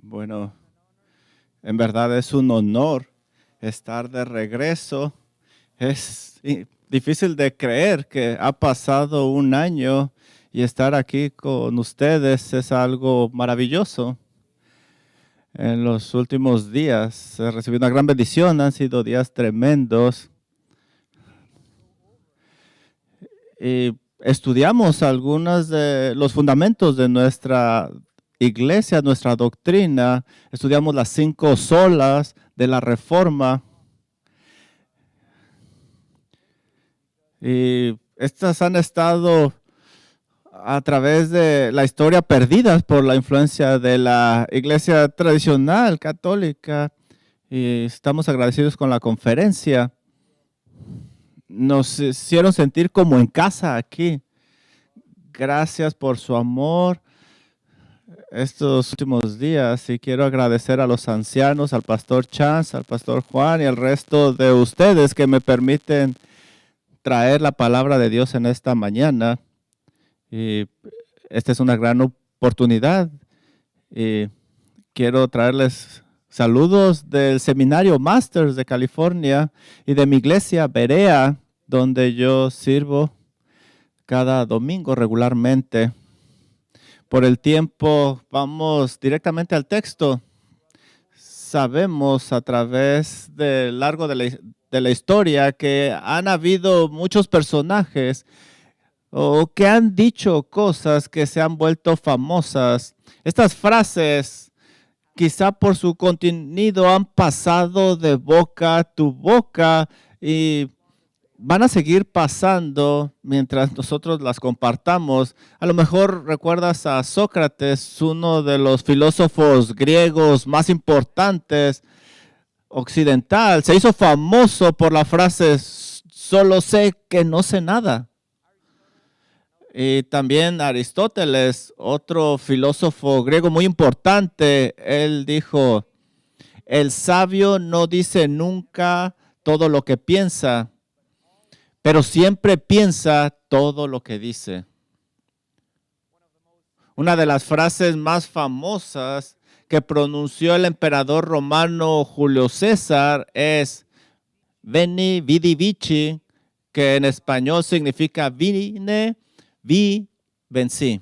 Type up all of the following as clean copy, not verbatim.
Bueno, en verdad es un honor estar de regreso. Es difícil de creer que ha pasado un año y estar aquí con ustedes es algo maravilloso. En los últimos días he recibido una gran bendición, han sido días tremendos. Y estudiamos algunos de los fundamentos de nuestra iglesia, nuestra doctrina. Estudiamos las 5 solas de la Reforma. Y estas han estado a través de la historia perdidas por la influencia de la iglesia tradicional católica. Y estamos agradecidos con la conferencia. Nos hicieron sentir como en casa aquí. Gracias por su amor estos últimos días, y quiero agradecer a los ancianos, al pastor Chance, al pastor Juan y al resto de ustedes que me permiten traer la palabra de Dios en esta mañana. Y esta es una gran oportunidad. Y quiero traerles saludos del Seminario Masters de California y de mi iglesia Berea, donde yo sirvo cada domingo regularmente. Por el tiempo, vamos directamente al texto. Sabemos a través del largo de la historia que han habido muchos personajes o que han dicho cosas que se han vuelto famosas. Estas frases, quizá por su contenido, han pasado de boca a tu boca y van a seguir pasando mientras nosotros las compartamos. A lo mejor recuerdas a Sócrates, uno de los filósofos griegos más importantes occidental. Se hizo famoso por la frase, solo sé que no sé nada. Y también Aristóteles, otro filósofo griego muy importante, él dijo, el sabio no dice nunca todo lo que piensa, pero siempre piensa todo lo que dice. Una de las frases más famosas que pronunció el emperador romano Julio César es Veni, vidi, vici, que en español significa vine, vi, vencí.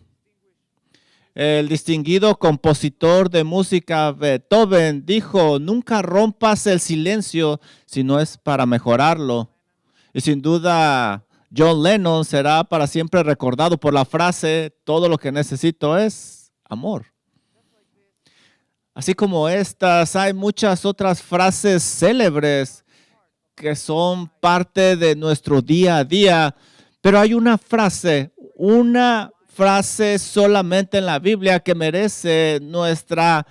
El distinguido compositor de música Beethoven dijo, nunca rompas el silencio si no es para mejorarlo. Y sin duda, John Lennon será para siempre recordado por la frase, todo lo que necesito es amor. Así como estas, hay muchas otras frases célebres que son parte de nuestro día a día, pero hay una frase solamente en la Biblia que merece nuestra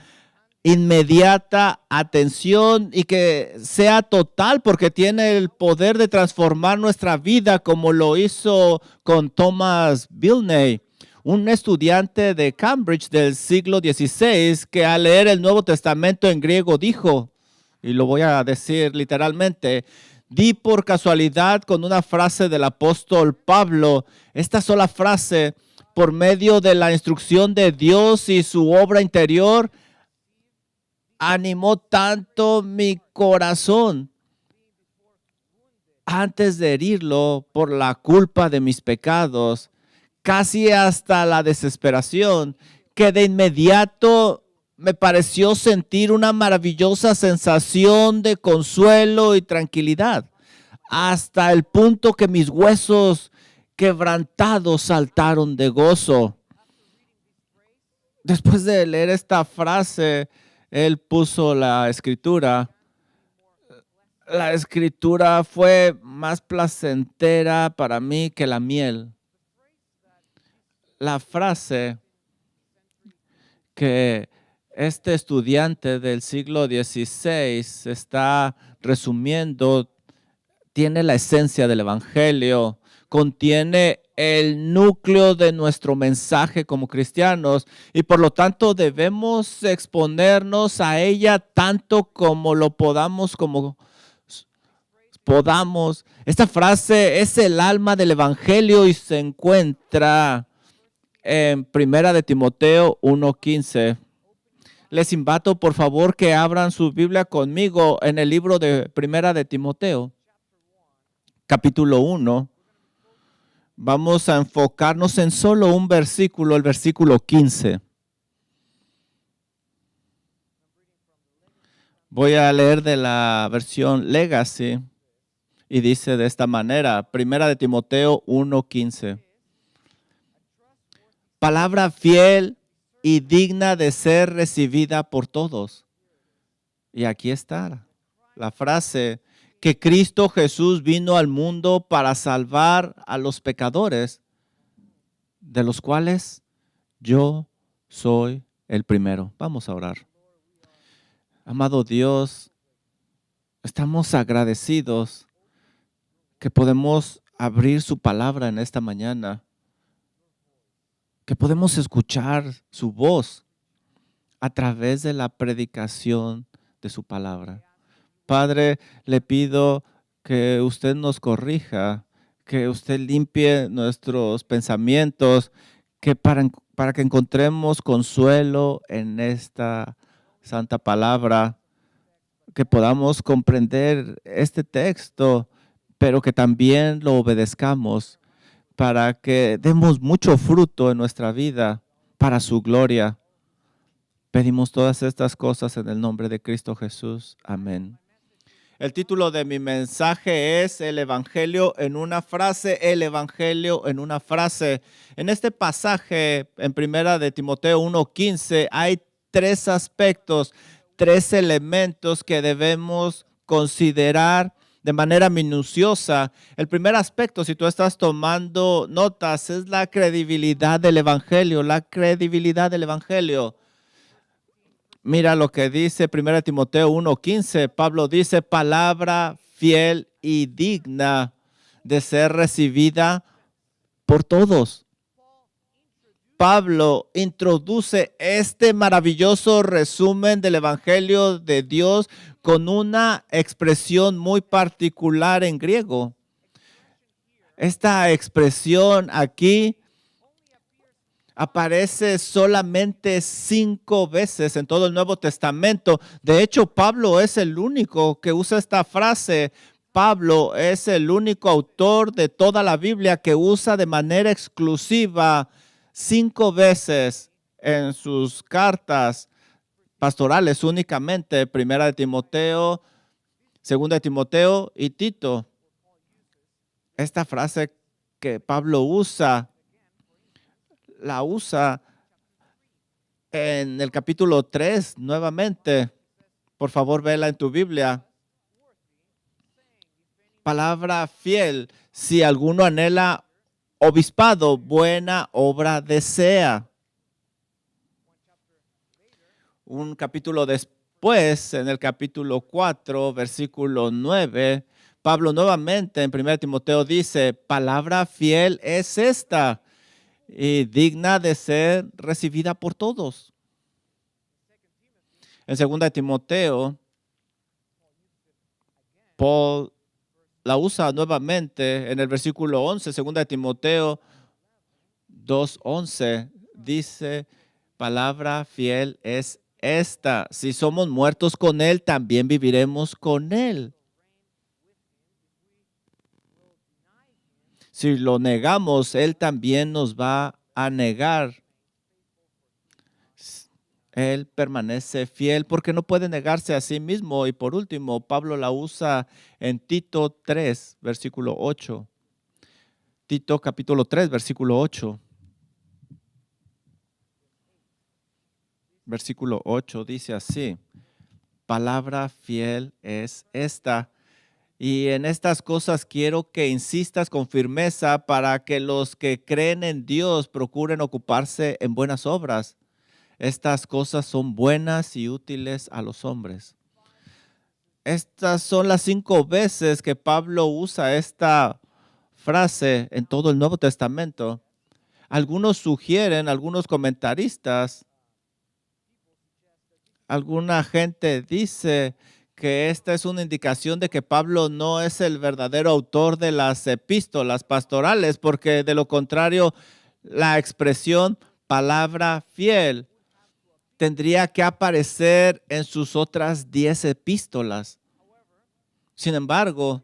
inmediata atención y que sea total, porque tiene el poder de transformar nuestra vida, como lo hizo con Thomas Bilney, un estudiante de Cambridge del siglo XVI, que al leer el Nuevo Testamento en griego dijo, y lo voy a decir literalmente, di por casualidad con una frase del apóstol Pablo. Esta sola frase, por medio de la instrucción de Dios y su obra interior, animó tanto mi corazón antes de herirlo por la culpa de mis pecados, casi hasta la desesperación, que de inmediato me pareció sentir una maravillosa sensación de consuelo y tranquilidad, hasta el punto que mis huesos quebrantados saltaron de gozo. Después de leer esta frase, él puso la escritura. La escritura fue más placentera para mí que la miel. La frase que este estudiante del siglo XVI está resumiendo tiene la esencia del evangelio, contiene el núcleo de nuestro mensaje como cristianos y por lo tanto debemos exponernos a ella tanto como lo podamos, Esta frase es el alma del evangelio y se encuentra en 1 de Timoteo 1:15. Les invito, por favor, que abran su Biblia conmigo en el libro de Primera de Timoteo, capítulo 1. Vamos a enfocarnos en solo un versículo, el versículo 15. Voy a leer de la versión Legacy y dice de esta manera, Primera de Timoteo 1:15. Palabra fiel y digna de ser recibida por todos. Y aquí está la frase, que Cristo Jesús vino al mundo para salvar a los pecadores, de los cuales yo soy el primero. Vamos a orar. Amado Dios, estamos agradecidos que podemos abrir su palabra en esta mañana, que podemos escuchar su voz a través de la predicación de su palabra. Padre, le pido que usted nos corrija, que usted limpie nuestros pensamientos, que para que encontremos consuelo en esta santa palabra, que podamos comprender este texto, pero que también lo obedezcamos para que demos mucho fruto en nuestra vida para su gloria. Pedimos todas estas cosas en el nombre de Cristo Jesús. Amén. El título de mi mensaje es El Evangelio en una frase, el Evangelio en una frase. En este pasaje, en Primera de Timoteo 1:15, hay tres aspectos, tres elementos que debemos considerar de manera minuciosa. El primer aspecto, si tú estás tomando notas, es la credibilidad del Evangelio, la credibilidad del Evangelio. Mira lo que dice 1 Timoteo 1:15. Pablo dice, palabra fiel y digna de ser recibida por todos. Pablo introduce este maravilloso resumen del Evangelio de Dios con una expresión muy particular en griego. Esta expresión aquí aparece solamente 5 veces en todo el Nuevo Testamento. De hecho, Pablo es el único que usa esta frase. Pablo es el único autor de toda la Biblia que usa de manera exclusiva 5 veces en sus cartas pastorales únicamente, Primera de Timoteo, Segunda de Timoteo y Tito. Esta frase que Pablo usa, la usa en el capítulo 3 nuevamente. Por favor, vela en tu Biblia. Palabra fiel, si alguno anhela obispado, buena obra desea. Un capítulo después, en el capítulo 4, versículo 9, Pablo nuevamente en 1 Timoteo dice, palabra fiel es esta y digna de ser recibida por todos. En 2 Timoteo, Paul la usa nuevamente en el versículo 11, 2 Timoteo 2:11, dice, palabra fiel es esta, si somos muertos con Él, también viviremos con Él. Si lo negamos, Él también nos va a negar. Él permanece fiel porque no puede negarse a sí mismo. Y por último, Pablo la usa en Tito 3, versículo 8. Tito capítulo 3, versículo 8. Versículo 8 dice así, palabra fiel es esta. Y en estas cosas quiero que insistas con firmeza para que los que creen en Dios procuren ocuparse en buenas obras. Estas cosas son buenas y útiles a los hombres. Estas son las 5 veces que Pablo usa esta frase en todo el Nuevo Testamento. Algunos sugieren, algunos comentaristas, alguna gente dice que esta es una indicación de que Pablo no es el verdadero autor de las epístolas pastorales, porque de lo contrario, la expresión palabra fiel tendría que aparecer en sus otras 10 epístolas. Sin embargo,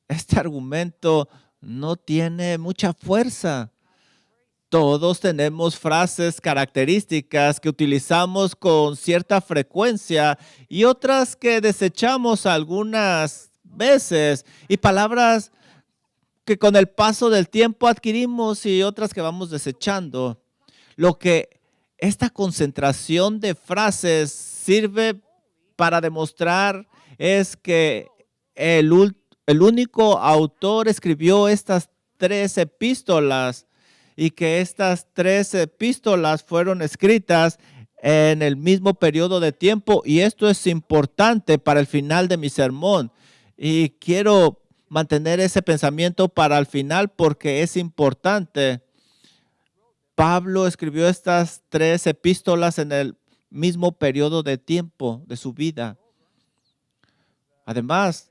este argumento no tiene mucha fuerza. Todos tenemos frases características que utilizamos con cierta frecuencia y otras que desechamos algunas veces, y palabras que con el paso del tiempo adquirimos y otras que vamos desechando. Lo que esta concentración de frases sirve para demostrar es que el único autor escribió estas 3 epístolas, y que estas 3 epístolas fueron escritas en el mismo periodo de tiempo, y esto es importante para el final de mi sermón. Y quiero mantener ese pensamiento para el final porque es importante. Pablo escribió estas 3 epístolas en el mismo periodo de tiempo de su vida. Además,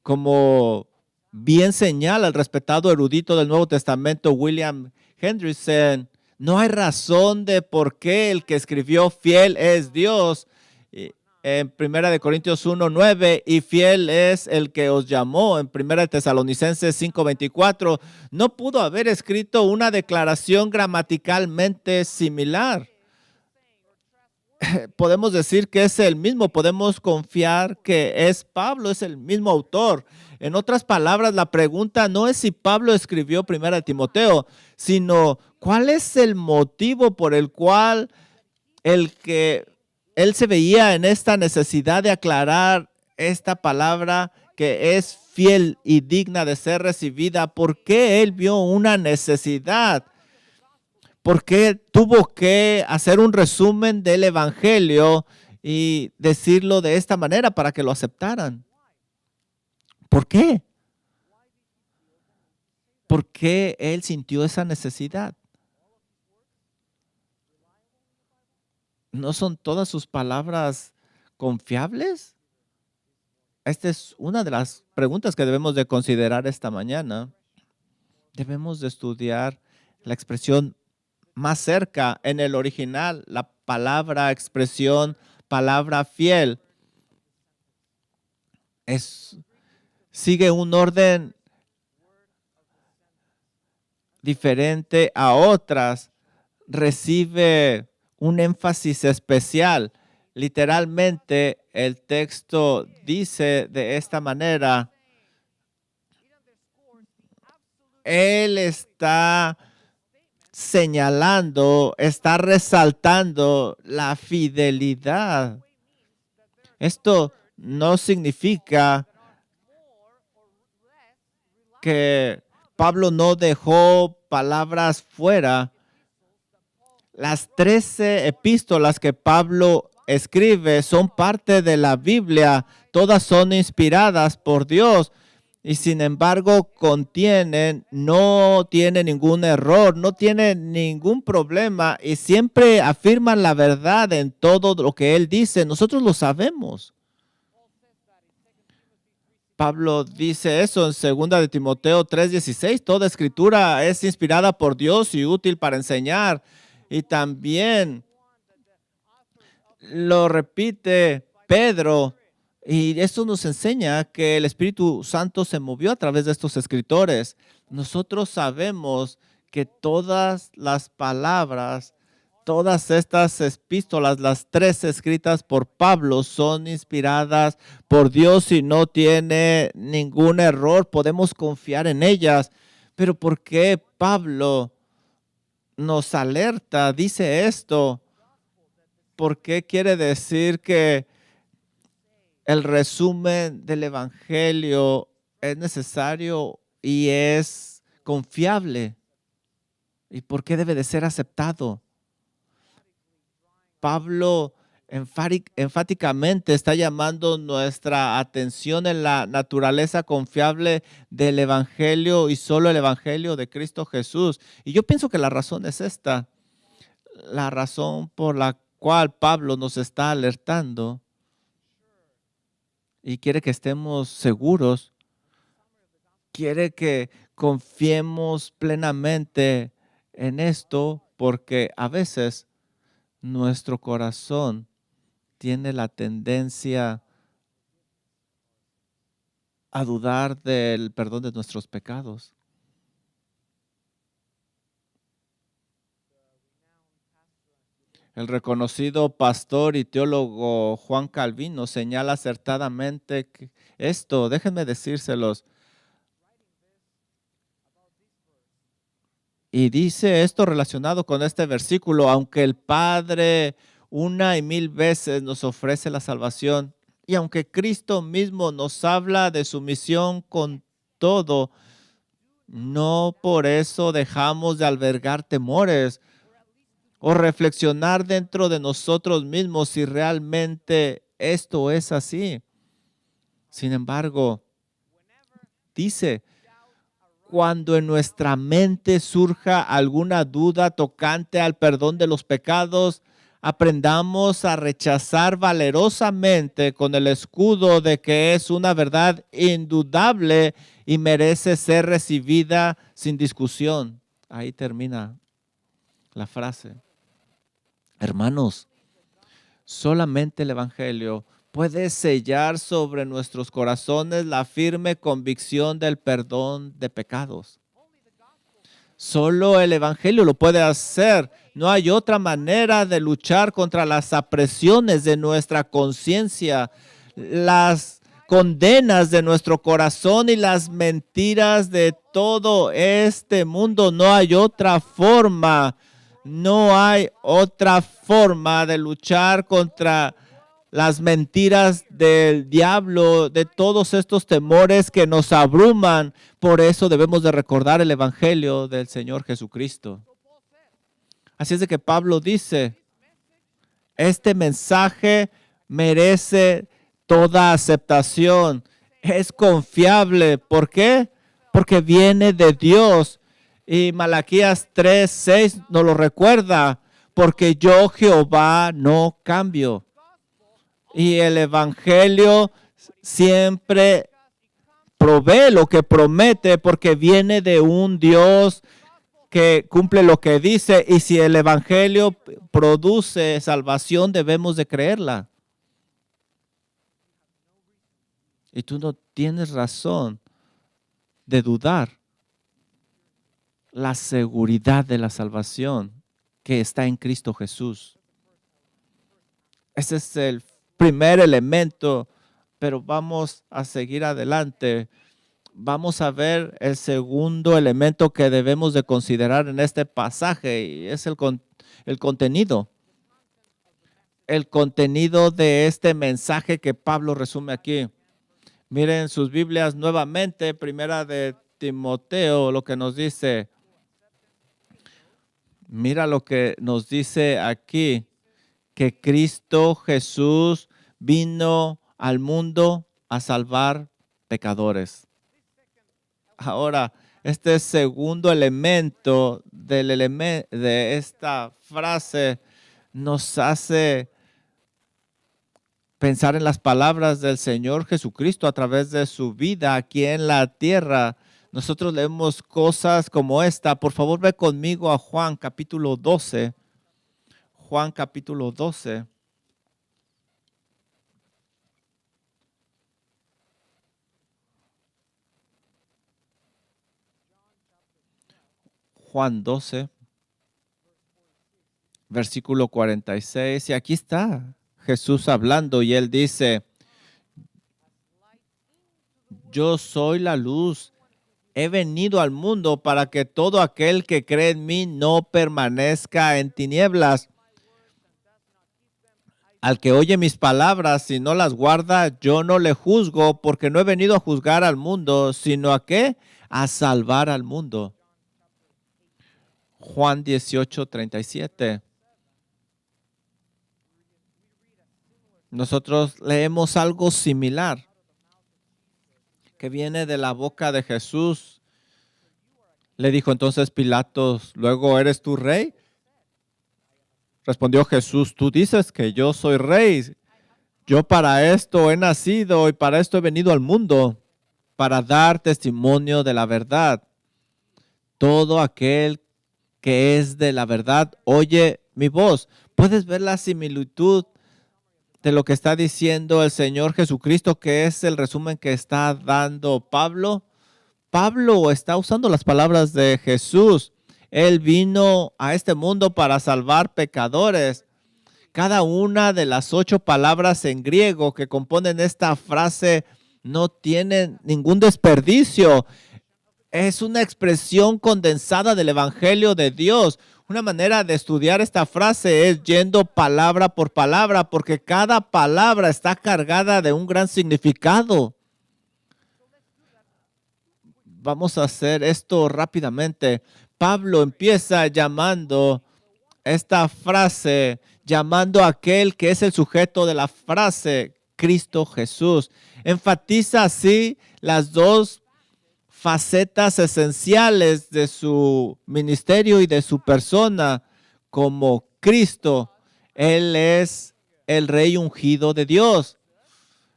como bien señala el respetado erudito del Nuevo Testamento William Hendrickson, no hay razón de por qué el que escribió fiel es Dios. En 1 Corintios 1:9, y fiel es el que os llamó. En 1 Tesalonicenses 5:24, no pudo haber escrito una declaración gramaticalmente similar. Podemos decir que es el mismo, podemos confiar que es Pablo, es el mismo autor. En otras palabras, la pregunta no es si Pablo escribió 1 Timoteo, sino cuál es el motivo por el cual él se veía en esta necesidad de aclarar esta palabra que es fiel y digna de ser recibida. ¿Por qué él vio una necesidad? ¿Por qué tuvo que hacer un resumen del evangelio y decirlo de esta manera para que lo aceptaran? ¿Por qué? ¿Por qué él sintió esa necesidad? ¿No son todas sus palabras confiables? Esta es una de las preguntas que debemos de considerar esta mañana. Debemos de estudiar la expresión más cerca en el original, la palabra, expresión, palabra fiel. Sigue un orden diferente a otras, recibe un énfasis especial. Literalmente, el texto dice de esta manera: él está señalando, está resaltando la fidelidad. Esto no significa que Pablo no dejó palabras fuera. Las 13 epístolas que Pablo escribe son parte de la Biblia. Todas son inspiradas por Dios y sin embargo no tienen ningún error, no tienen ningún problema y siempre afirman la verdad en todo lo que él dice. Nosotros lo sabemos. Pablo dice eso en 2 de Timoteo 3:16. Toda escritura es inspirada por Dios y útil para enseñar. Y también lo repite Pedro. Y esto nos enseña que el Espíritu Santo se movió a través de estos escritores. Nosotros sabemos que todas las palabras, todas estas epístolas, las 3 escritas por Pablo, son inspiradas por Dios y no tiene ningún error. Podemos confiar en ellas. Pero ¿por qué Pablo nos alerta, dice esto? ¿Por qué quiere decir que el resumen del evangelio es necesario y es confiable? ¿Y por qué debe de ser aceptado? Pablo enfáticamente está llamando nuestra atención en la naturaleza confiable del evangelio y solo el evangelio de Cristo Jesús. Y yo pienso que la razón es esta. La razón por la cual Pablo nos está alertando y quiere que estemos seguros, quiere que confiemos plenamente en esto, porque a veces nuestro corazón tiene la tendencia a dudar del perdón de nuestros pecados. El reconocido pastor y teólogo Juan Calvino señala acertadamente que esto, déjenme decírselos, y dice esto relacionado con este versículo: aunque el Padre una y mil veces nos ofrece la salvación, y aunque Cristo mismo nos habla de su misión con todo, no por eso dejamos de albergar temores o reflexionar dentro de nosotros mismos si realmente esto es así. Sin embargo, dice, cuando en nuestra mente surja alguna duda tocante al perdón de los pecados, aprendamos a rechazar valerosamente con el escudo de que es una verdad indudable y merece ser recibida sin discusión. Ahí termina la frase. Hermanos, solamente el Evangelio puede sellar sobre nuestros corazones la firme convicción del perdón de pecados. Solo el Evangelio lo puede hacer. No hay otra manera de luchar contra las apresiones de nuestra conciencia, las condenas de nuestro corazón y las mentiras de todo este mundo. No hay otra forma. No hay otra forma de luchar contra las mentiras del diablo, de todos estos temores que nos abruman. Por eso debemos de recordar el Evangelio del Señor Jesucristo. Así es de que Pablo dice, este mensaje merece toda aceptación. Es confiable. ¿Por qué? Porque viene de Dios. Y Malaquías 3:6 nos lo recuerda, porque yo Jehová no cambio. Y el Evangelio siempre provee lo que promete, porque viene de un Dios que cumple lo que dice. Y si el Evangelio produce salvación, debemos de creerla. Y tú no tienes razón de dudar la seguridad de la salvación que está en Cristo Jesús. Ese es el primer elemento, pero vamos a seguir adelante. Vamos a ver el segundo elemento que debemos de considerar en este pasaje, y es el contenido. El contenido de este mensaje que Pablo resume aquí. Miren sus Biblias nuevamente, primera de Timoteo, lo que nos dice. Mira lo que nos dice aquí, que Cristo Jesús vino al mundo a salvar pecadores. Ahora, este segundo elemento de esta frase nos hace pensar en las palabras del Señor Jesucristo a través de su vida aquí en la tierra. Nosotros leemos cosas como esta. Por favor, ve conmigo a Juan capítulo 12. Juan capítulo 12. Juan 12, versículo 46. Y aquí está Jesús hablando y él dice, yo soy la luz. He venido al mundo para que todo aquel que cree en mí no permanezca en tinieblas. Al que oye mis palabras y no las guarda, yo no le juzgo, porque no he venido a juzgar al mundo, sino a ¿qué? A salvar al mundo. Juan 18:37. Nosotros leemos algo similar que viene de la boca de Jesús. Le dijo entonces Pilatos, ¿luego eres tú rey? Respondió Jesús, tú dices que yo soy rey. Yo para esto he nacido y para esto he venido al mundo, para dar testimonio de la verdad. Todo aquel que es de la verdad oye mi voz. ¿Puedes ver la similitud de lo que está diciendo el Señor Jesucristo, que es el resumen que está dando Pablo? Pablo está usando las palabras de Jesús. Él vino a este mundo para salvar pecadores. Cada una de las 8 palabras en griego que componen esta frase no tienen ningún desperdicio. Es una expresión condensada del Evangelio de Dios. Una manera de estudiar esta frase es yendo palabra por palabra, porque cada palabra está cargada de un gran significado. Vamos a hacer esto rápidamente. Pablo empieza llamando esta frase, llamando a aquel que es el sujeto de la frase, Cristo Jesús. Enfatiza así las dos facetas esenciales de su ministerio y de su persona como Cristo. Él es el Rey ungido de Dios,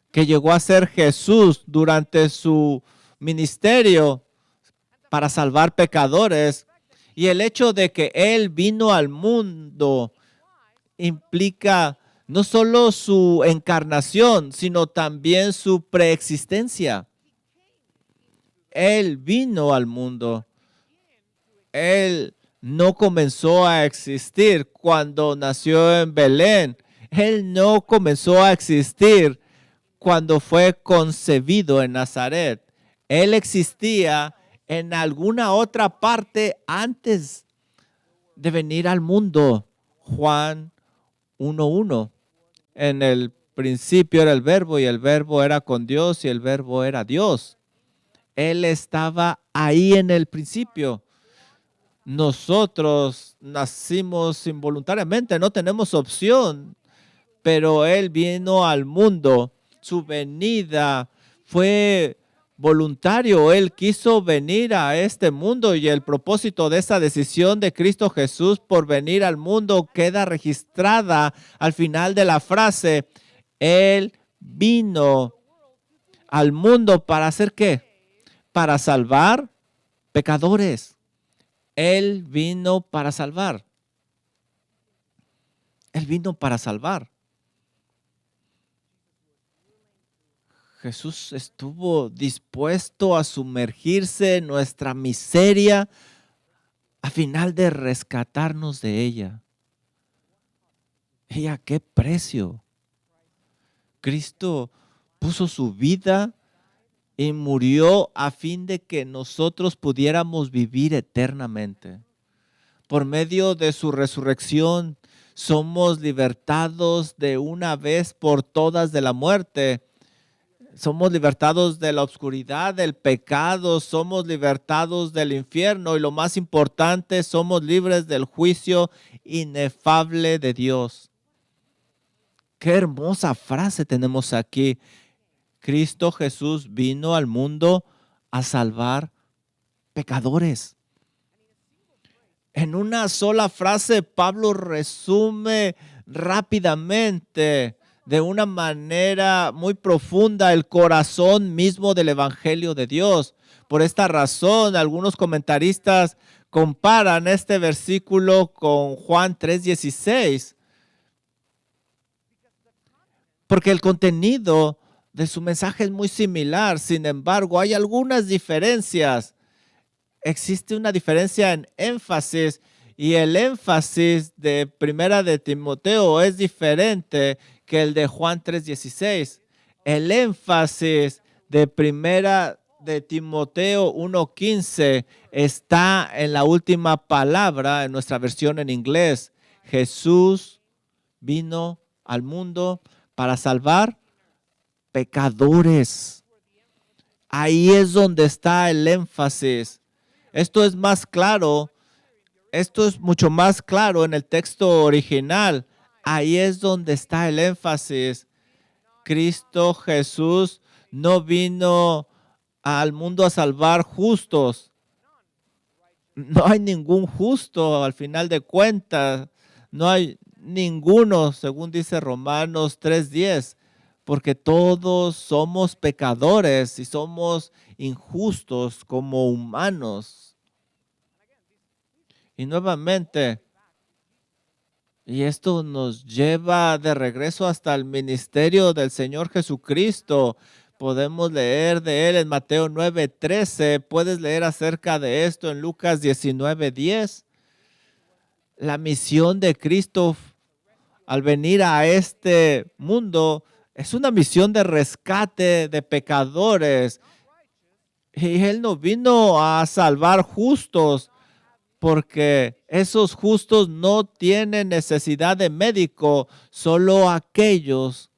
que llegó a ser Jesús durante su ministerio para salvar pecadores. Y el hecho de que Él vino al mundo implica no solo su encarnación, sino también su preexistencia. Él vino al mundo. Él no comenzó a existir cuando nació en Belén. Él no comenzó a existir cuando fue concebido en Nazaret. Él existía en alguna otra parte antes de venir al mundo. Juan 1:1. En el principio era el verbo y el verbo era con Dios y el verbo era Dios. Él estaba ahí en el principio. Nosotros nacimos involuntariamente, no tenemos opción, pero Él vino al mundo. Su venida fue voluntario. Él quiso venir a este mundo y el propósito de esa decisión de Cristo Jesús por venir al mundo queda registrada al final de la frase. Él vino al mundo para ¿hacer qué? Para salvar pecadores. Él vino para salvar. Él vino para salvar. Jesús estuvo dispuesto a sumergirse en nuestra miseria a final de rescatarnos de ella. ¿Y a qué precio? Cristo puso su vida y murió a fin de que nosotros pudiéramos vivir eternamente. Por medio de su resurrección somos libertados de una vez por todas de la muerte. Somos libertados de la oscuridad, del pecado, somos libertados del infierno y lo más importante, somos libres del juicio inefable de Dios. Qué hermosa frase tenemos aquí. Cristo Jesús vino al mundo a salvar pecadores. En una sola frase, Pablo resume rápidamente, de una manera muy profunda, el corazón mismo del Evangelio de Dios. Por esta razón, algunos comentaristas comparan este versículo con Juan 3:16, porque el contenido de su mensaje es muy similar. Sin embargo, hay algunas diferencias. Existe una diferencia en énfasis y el énfasis de Primera de Timoteo es diferente que el de Juan 3:16. El énfasis de Primera de Timoteo 1:15 está en la última palabra en nuestra versión en inglés. Jesús vino al mundo para salvar pecadores. Ahí es donde está el énfasis. Esto es más claro. Esto es mucho más claro en el texto original. Ahí es donde está el énfasis. Cristo Jesús no vino al mundo a salvar justos. No hay ningún justo al final de cuentas. No hay ninguno, según dice Romanos 3:10, porque todos somos pecadores y somos injustos como humanos. Y nuevamente, Y esto nos lleva de regreso hasta el ministerio del Señor Jesucristo. Podemos leer de él en Mateo 9:13. Puedes leer acerca de esto en Lucas 19:10. La misión de Cristo al venir a este mundo es una misión de rescate de pecadores. Y Él no vino a salvar justos, porque esos justos no tienen necesidad de médico, solo aquellos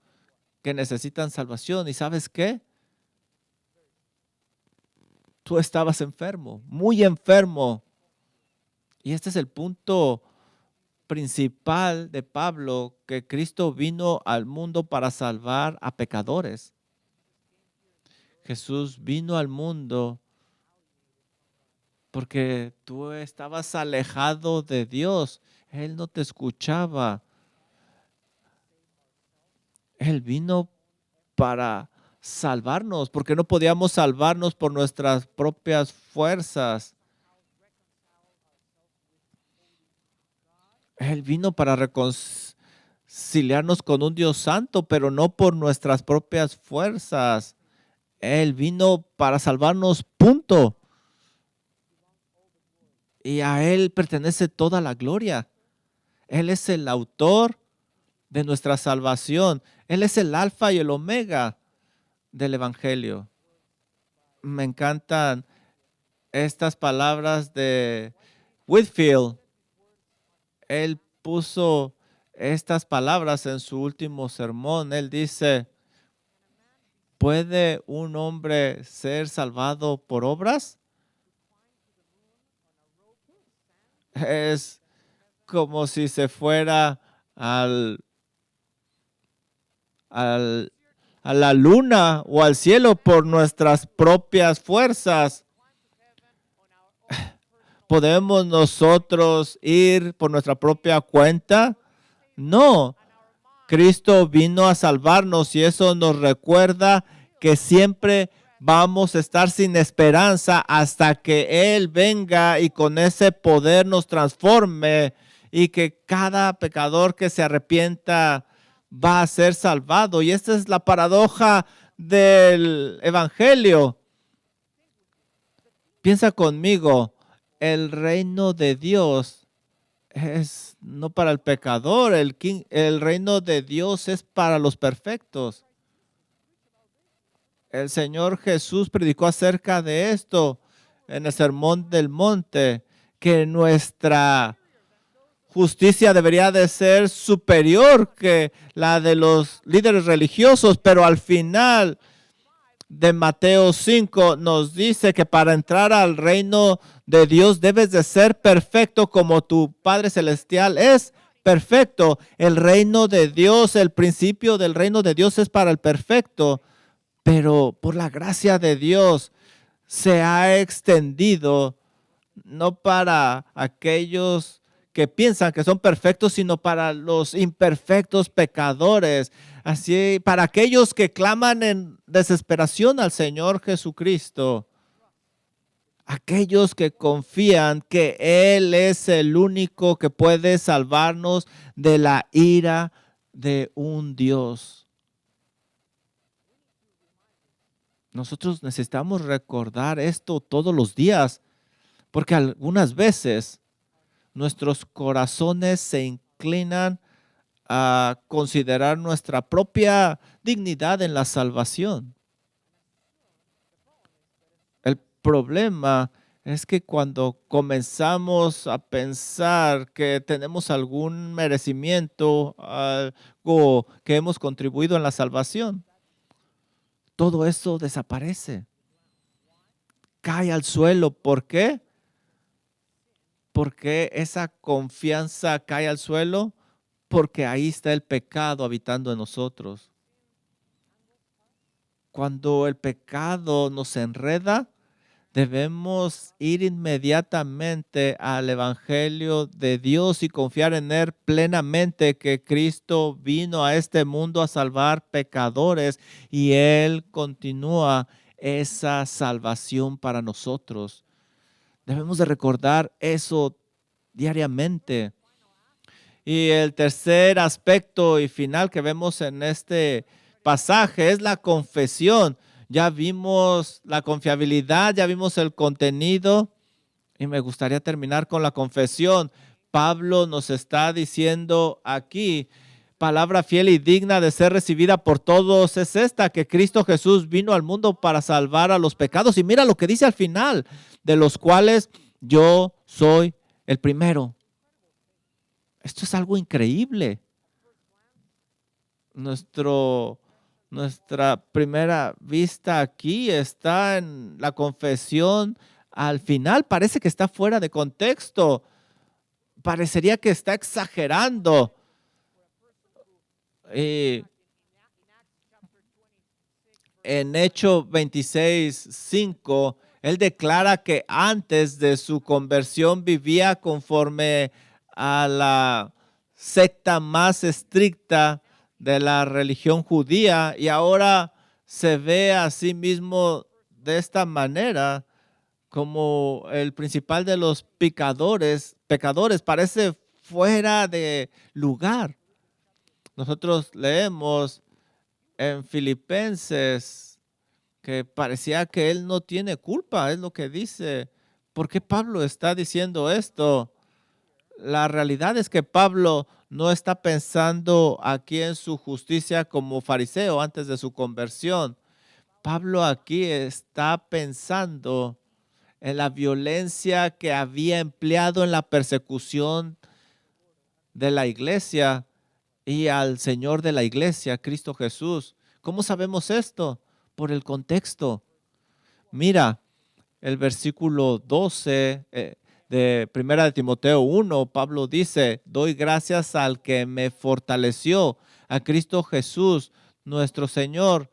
que necesitan salvación. ¿Y sabes qué? Tú estabas enfermo, muy enfermo. Y este es el punto principal de Pablo, que Cristo vino al mundo para salvar a pecadores. Jesús vino al mundo porque tú estabas alejado de Dios. Él no te escuchaba. Él vino para salvarnos, porque no podíamos salvarnos por nuestras propias fuerzas. Él vino para reconciliarnos con un Dios santo, pero no por nuestras propias fuerzas. Él vino para salvarnos, punto. Y a Él pertenece toda la gloria. Él es el autor de nuestra salvación. Él es el alfa y el omega del evangelio. Me encantan estas palabras de Whitfield. Él puso estas palabras en su último sermón. Él dice: ¿puede un hombre ser salvado por obras? Es como si se fuera al, al, a la luna o al cielo por nuestras propias fuerzas. ¿Podemos nosotros ir por nuestra propia cuenta? No. Cristo vino a salvarnos y eso nos recuerda que siempre vamos a estar sin esperanza hasta que Él venga y con ese poder nos transforme, y que cada pecador que se arrepienta va a ser salvado. Y esta es la paradoja del Evangelio. Piensa conmigo, el reino de Dios es no para el pecador, el reino de Dios es para los perfectos. El Señor Jesús predicó acerca de esto en el Sermón del Monte, que nuestra justicia debería de ser superior que la de los líderes religiosos, pero al final de Mateo 5 nos dice que para entrar al reino de Dios debes de ser perfecto como tu Padre Celestial es perfecto. El reino de Dios, el principio del reino de Dios es para el perfecto, pero por la gracia de Dios se ha extendido no para aquellos que piensan que son perfectos, sino para los imperfectos pecadores. Así, para aquellos que claman en desesperación al Señor Jesucristo. Aquellos que confían que Él es el único que puede salvarnos de la ira de un Dios. Nosotros necesitamos recordar esto todos los días, porque algunas veces nuestros corazones se inclinan a considerar nuestra propia dignidad en la salvación. El problema es que cuando comenzamos a pensar que tenemos algún merecimiento, algo que hemos contribuido en la salvación, todo eso desaparece, cae al suelo. ¿Por qué? Porque esa confianza cae al suelo, porque ahí está el pecado habitando en nosotros. Cuando el pecado nos enreda, debemos ir inmediatamente al Evangelio de Dios y confiar en Él plenamente, que Cristo vino a este mundo a salvar pecadores y Él continúa esa salvación para nosotros. Debemos de recordar eso diariamente. Y el tercer aspecto y final que vemos en este pasaje es la confesión. Ya vimos la confiabilidad, ya vimos el contenido y me gustaría terminar con la confesión. Pablo nos está diciendo aquí, palabra fiel y digna de ser recibida por todos es esta, que Cristo Jesús vino al mundo para salvar a los pecados. Y mira lo que dice al final, de los cuales yo soy el primero. Esto es algo increíble. Nuestra primera vista aquí está en la confesión. Al final parece que está fuera de contexto. Parecería que está exagerando. En Hechos 26:5, él declara que antes de su conversión vivía conforme a la secta más estricta de la religión judía y ahora se ve a sí mismo de esta manera como el principal de los pecadores. Parece fuera de lugar. Nosotros leemos en Filipenses que parecía que él no tiene culpa, es lo que dice. ¿Por qué Pablo está diciendo esto? La realidad es que Pablo no está pensando aquí en su justicia como fariseo antes de su conversión. Pablo aquí está pensando en la violencia que había empleado en la persecución de la iglesia y al Señor de la iglesia, Cristo Jesús. ¿Cómo sabemos esto? Por el contexto. Mira, el versículo 12 de Primera de Timoteo 1, Pablo dice, doy gracias al que me fortaleció, a Cristo Jesús, nuestro Señor,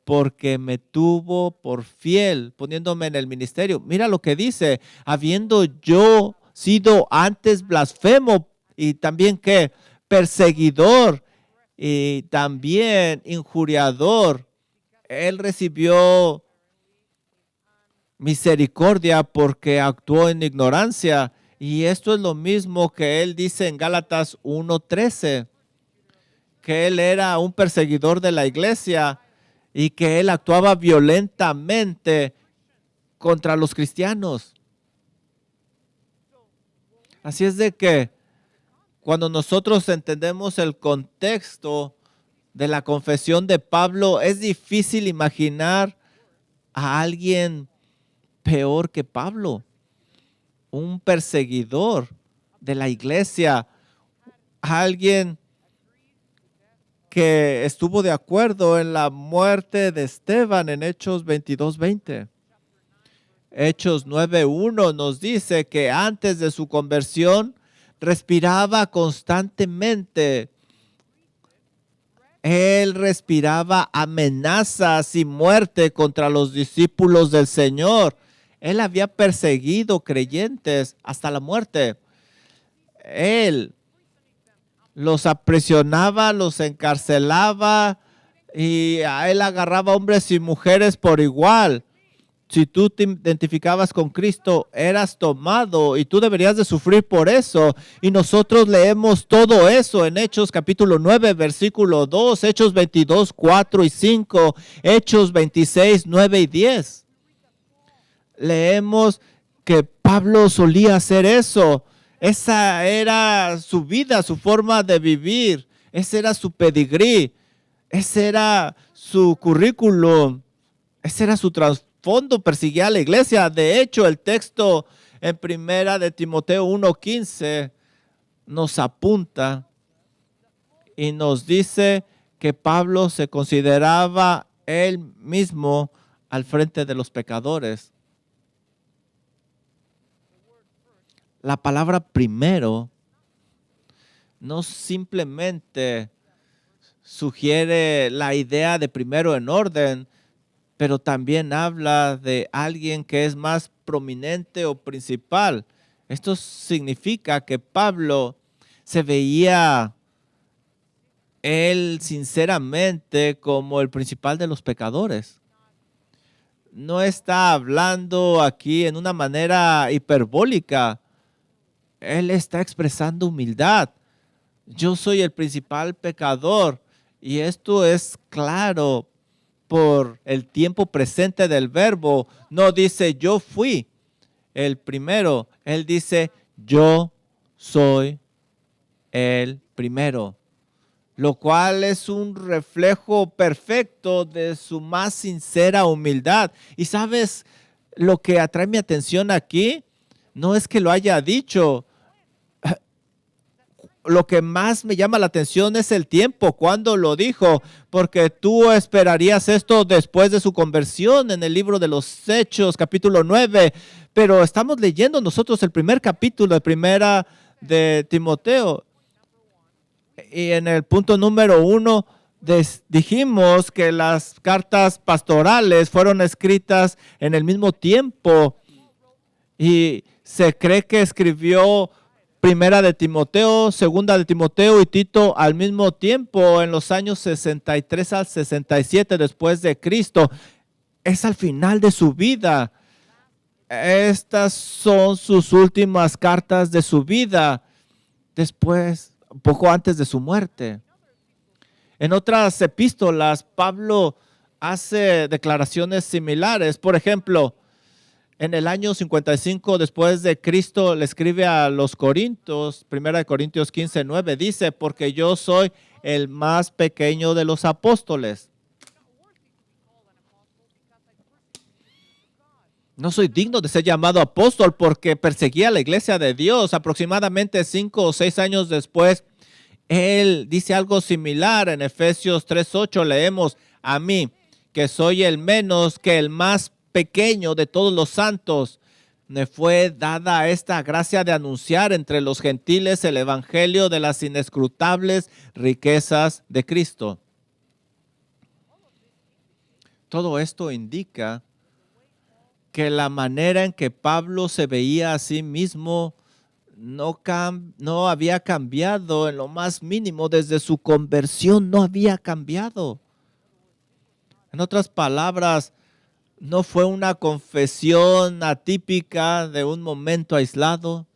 porque me tuvo por fiel, poniéndome en el ministerio. Mira lo que dice, habiendo yo sido antes blasfemo y también que perseguidor y también injuriador, él recibió misericordia porque actuó en ignorancia. Y esto es lo mismo que él dice en Gálatas 1:13, que él era un perseguidor de la iglesia y que él actuaba violentamente contra los cristianos. Así es de que cuando nosotros entendemos el contexto de la confesión de Pablo, es difícil imaginar a alguien peor que Pablo, un perseguidor de la iglesia, alguien que estuvo de acuerdo en la muerte de Esteban en Hechos 22:20. Hechos 9:1 nos dice que antes de su conversión respiraba constantemente. Él respiraba amenazas y muerte contra los discípulos del Señor. Él había perseguido creyentes hasta la muerte. Él los aprisionaba, los encarcelaba y a él agarraba hombres y mujeres por igual. Si tú te identificabas con Cristo, eras tomado y tú deberías de sufrir por eso. Y nosotros leemos todo eso en Hechos capítulo 9, versículo 2, Hechos 22, 4 y 5, Hechos 26, 9 y 10. Leemos que Pablo solía hacer eso. Esa era su vida, su forma de vivir. Ese era su pedigrí. Ese era su currículum. Ese era su trasfondo. Perseguía a la iglesia. De hecho, el texto en Primera de Timoteo 1:15 nos apunta y nos dice que Pablo se consideraba él mismo al frente de los pecadores. La palabra primero no simplemente sugiere la idea de primero en orden, pero también habla de alguien que es más prominente o principal. Esto significa que Pablo se veía él sinceramente como el principal de los pecadores. No está hablando aquí en una manera hiperbólica. Él está expresando humildad. Yo soy el principal pecador. Y esto es claro por el tiempo presente del verbo. No dice yo fui el primero. Él dice yo soy el primero. Lo cual es un reflejo perfecto de su más sincera humildad. Y sabes, lo que atrae mi atención aquí no es que lo haya dicho. Lo que más me llama la atención es el tiempo, cuando lo dijo, porque tú esperarías esto después de su conversión en el libro de los Hechos, capítulo 9, pero estamos leyendo nosotros el primer capítulo de primera de Timoteo. Y en el punto número 1 dijimos que las cartas pastorales fueron escritas en el mismo tiempo y se cree que escribió Primera de Timoteo, Segunda de Timoteo y Tito al mismo tiempo en los años 63 al 67 después de Cristo. Es al final de su vida. Estas son sus últimas cartas de su vida, después, poco antes de su muerte. En otras epístolas, Pablo hace declaraciones similares. Por ejemplo, en el año 55 después de Cristo le escribe a los Corintios, 1 Corintios 15:9, dice, porque yo soy el más pequeño de los apóstoles. No soy digno de ser llamado apóstol porque perseguía a la iglesia de Dios. Aproximadamente 5 o 6 años después, él dice algo similar. En Efesios 3:8 leemos, a mí, que soy el menos que el más pequeño de todos los santos, me fue dada esta gracia de anunciar entre los gentiles el evangelio de las inescrutables riquezas de Cristo. Todo esto indica que la manera en que Pablo se veía a sí mismo no había cambiado en lo más mínimo. Desde su conversión no había cambiado. En otras palabras, no fue una confesión atípica de un momento aislado.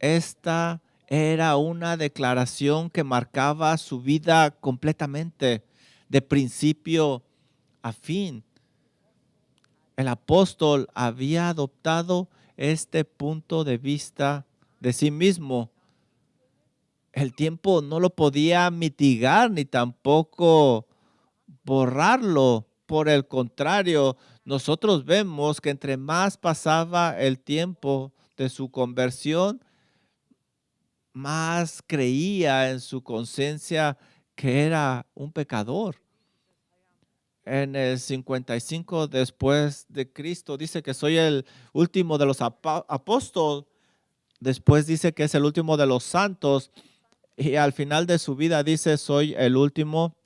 Esta era una declaración que marcaba su vida completamente, de principio a fin. El apóstol había adoptado este punto de vista de sí mismo. El tiempo no lo podía mitigar ni tampoco borrarlo. Por el contrario, nosotros vemos que entre más pasaba el tiempo de su conversión, más creía en su conciencia que era un pecador. En el 55 después de Cristo dice que soy el último de los apóstoles. Después dice que es el último de los santos. Y al final de su vida dice soy el último,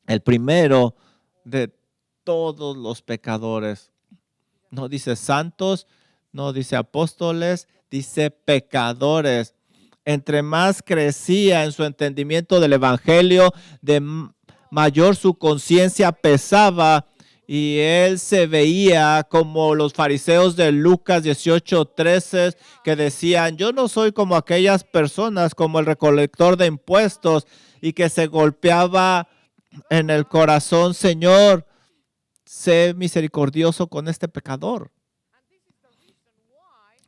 el primero de todos los pecadores. No dice santos, no dice apóstoles, dice pecadores. Entre más crecía en su entendimiento del evangelio, de mayor su conciencia pesaba y él se veía como los fariseos de Lucas 18:13 que decían, yo no soy como aquellas personas, como el recolector de impuestos, y que se golpeaba en el corazón, Señor, sé misericordioso con este pecador.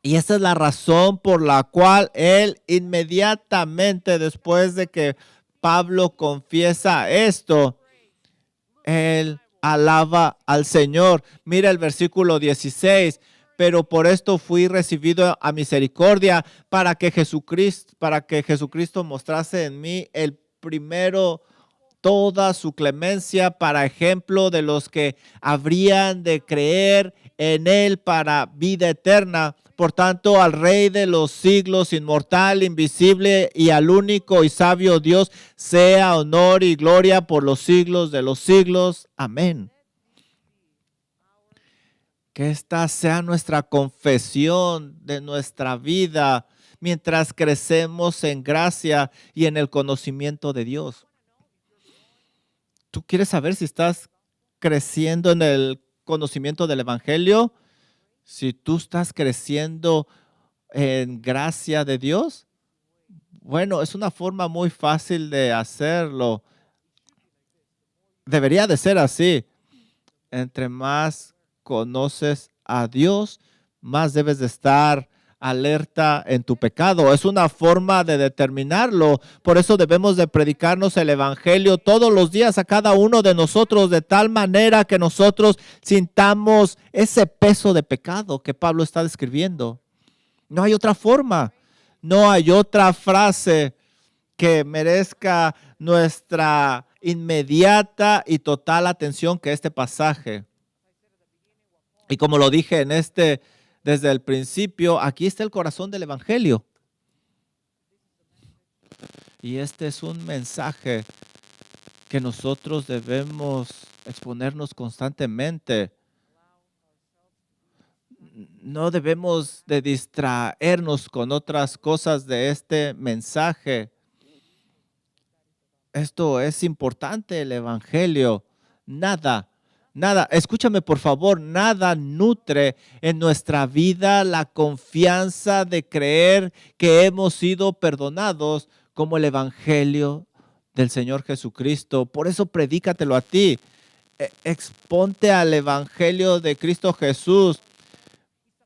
Y esa es la razón por la cual él inmediatamente después de que Pablo confiesa esto, él alaba al Señor. Mira el versículo 16. Pero por esto fui recibido a misericordia para que Jesucristo mostrase en mí el primero toda su clemencia para ejemplo de los que habrían de creer en él para vida eterna. Por tanto, al Rey de los siglos, inmortal, invisible y al único y sabio Dios, sea honor y gloria por los siglos de los siglos. Amén. Que esta sea nuestra confesión de nuestra vida mientras crecemos en gracia y en el conocimiento de Dios. ¿Tú quieres saber si estás creciendo en el conocimiento del Evangelio? Si tú estás creciendo en gracia de Dios, Bueno, es una forma muy fácil de hacerlo. Debería de ser así. Entre más conoces a Dios, más debes de estar alerta en tu pecado. Es una forma de determinarlo. Por eso debemos de predicarnos el evangelio todos los días a cada uno de nosotros, de tal manera que nosotros sintamos ese peso de pecado que Pablo está describiendo. No hay otra forma. No hay otra frase que merezca nuestra inmediata y total atención que este pasaje. Y como lo dije desde el principio, aquí está el corazón del evangelio. Y este es un mensaje que nosotros debemos exponernos constantemente. No debemos de distraernos con otras cosas de este mensaje. Esto es importante, el evangelio. Nada, escúchame por favor, nada nutre en nuestra vida la confianza de creer que hemos sido perdonados como el evangelio del Señor Jesucristo. Por eso predícatelo a ti. Exponte al evangelio de Cristo Jesús.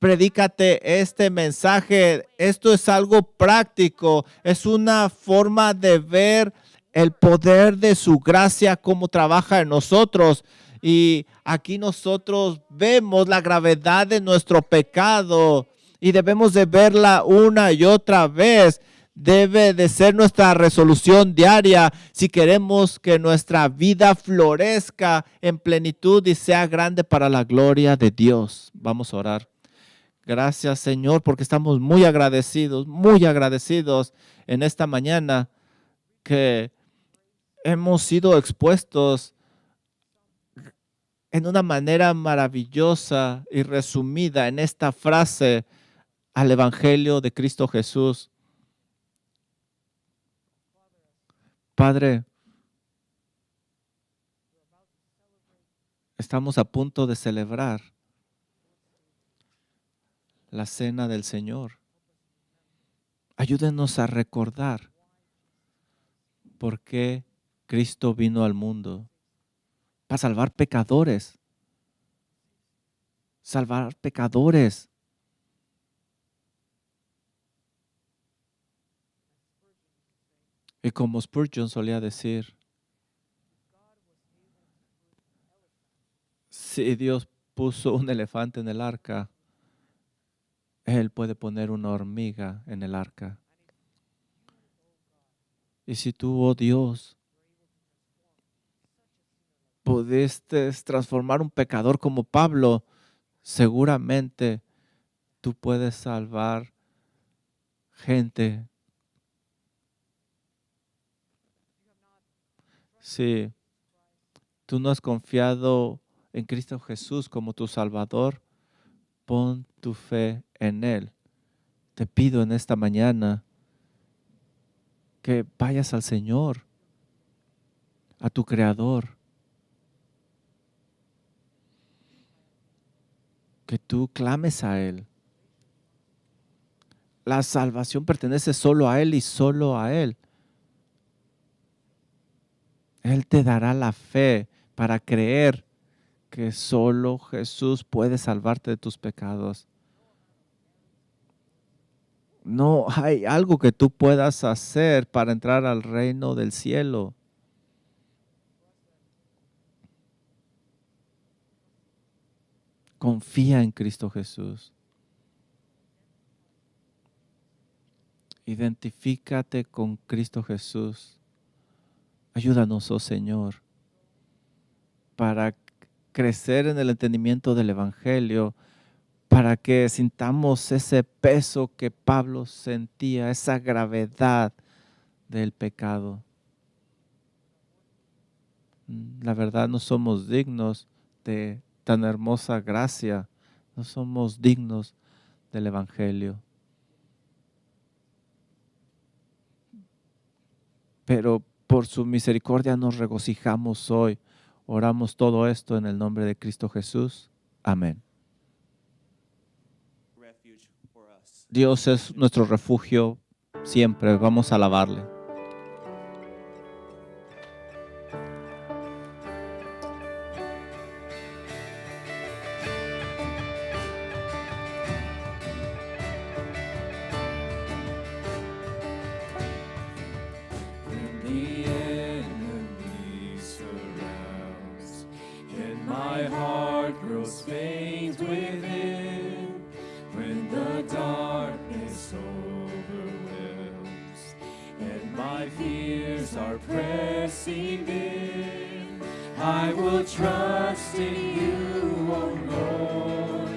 Predícate este mensaje. Esto es algo práctico. Es una forma de ver el poder de su gracia, cómo trabaja en nosotros. Y aquí nosotros vemos la gravedad de nuestro pecado y debemos de verla una y otra vez. Debe de ser nuestra resolución diaria si queremos que nuestra vida florezca en plenitud y sea grande para la gloria de Dios. Vamos a orar. Gracias, Señor, porque estamos muy agradecidos en esta mañana que hemos sido expuestos en una manera maravillosa y resumida en esta frase al Evangelio de Cristo Jesús. Padre, estamos a punto de celebrar la cena del Señor. Ayúdenos a recordar por qué Cristo vino al mundo. Para salvar pecadores. Salvar pecadores. Y como Spurgeon solía decir, si Dios puso un elefante en el arca, Él puede poner una hormiga en el arca. Y si tú, oh Dios, pudiste transformar un pecador como Pablo, seguramente tú puedes salvar gente. Si tú no has confiado en Cristo Jesús como tu Salvador, pon tu fe en Él. Te pido en esta mañana que vayas al Señor, a tu Creador, que tú clames a Él. La salvación pertenece solo a Él y solo a Él. Él te dará la fe para creer que solo Jesús puede salvarte de tus pecados. No hay algo que tú puedas hacer para entrar al reino del cielo. Confía en Cristo Jesús. Identifícate con Cristo Jesús. Ayúdanos, oh Señor, para crecer en el entendimiento del Evangelio, para que sintamos ese peso que Pablo sentía, esa gravedad del pecado. La verdad no somos dignos de tan hermosa gracia, no somos dignos del Evangelio. Pero por su misericordia nos regocijamos hoy. Oramos todo esto en el nombre de Cristo Jesús. Amén. Dios es nuestro refugio siempre vamos a alabarle. I will trust in you, O Lord.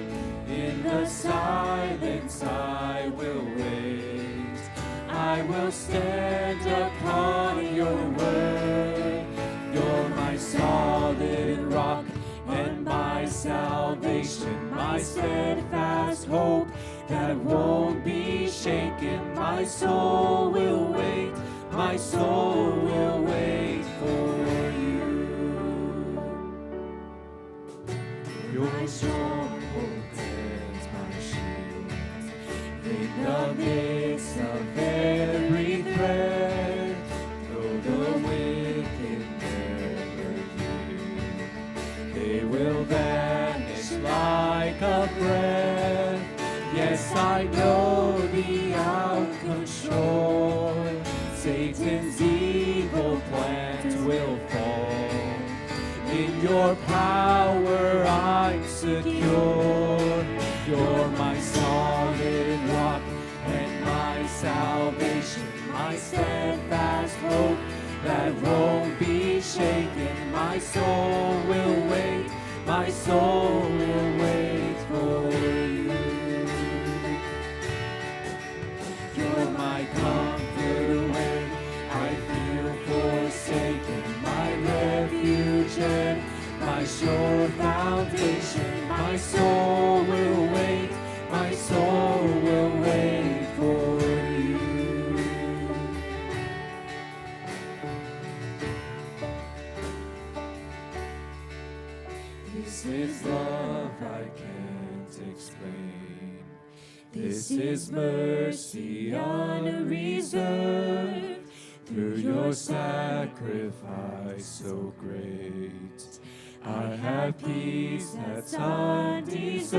In the silence I will wait. I will stand upon your word. You're my solid rock and my salvation, my steadfast hope that won't be shaken. My soul will wait, my soul will wait for you. Your stronghold is my shield. In the midst of every threat, though the wicked never yield, they will vanish like a breath. Yes, I know the outcome sure. Satan's evil plans will fall. In your power I'm secure. You're my solid rock and my salvation, my steadfast hope that won't be shaken. My soul will wait, my soul will wait for you. You're my comfort when I feel forsaken, my refuge and my sure foundation. My soul will wait, my soul will wait for you. This is love I can't explain. This is mercy unreserved. Through your sacrifice so great, I have peace that's undeserved.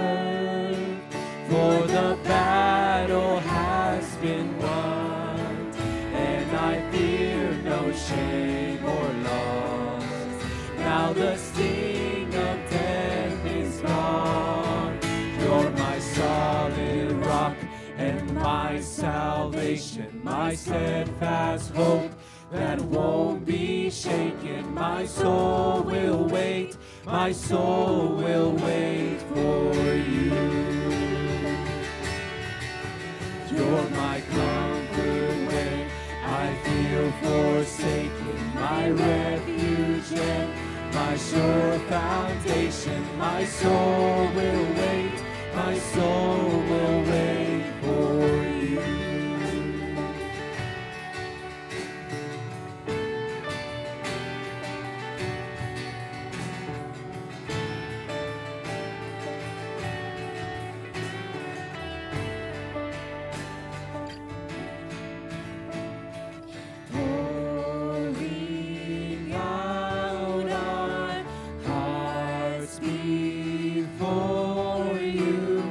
For the battle has been won, and I fear no shame or loss. Now the sting of death is gone. You're my solid rock and my salvation, my steadfast hope that won't be shaken. My soul will wait, my soul will wait for you. You're my comfort when I feel forsaken, my refuge and my sure foundation. My soul will wait, my soul will wait for you. Pouring out our hearts before you,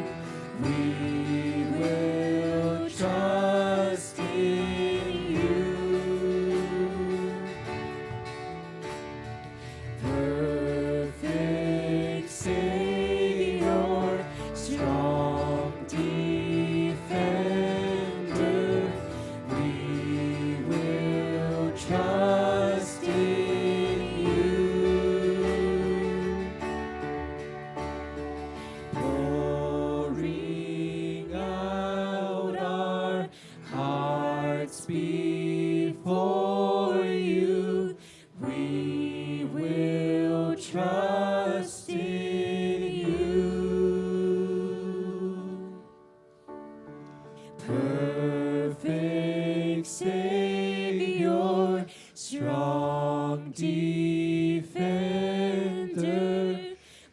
we will trust in you. Perfect Savior, strong defender, we will trust in you. Pouring out our hearts before you, we will trust in you. Perfect Savior, strong defender,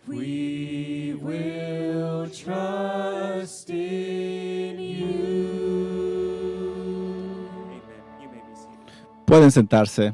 we will trust in you. Pueden sentarse.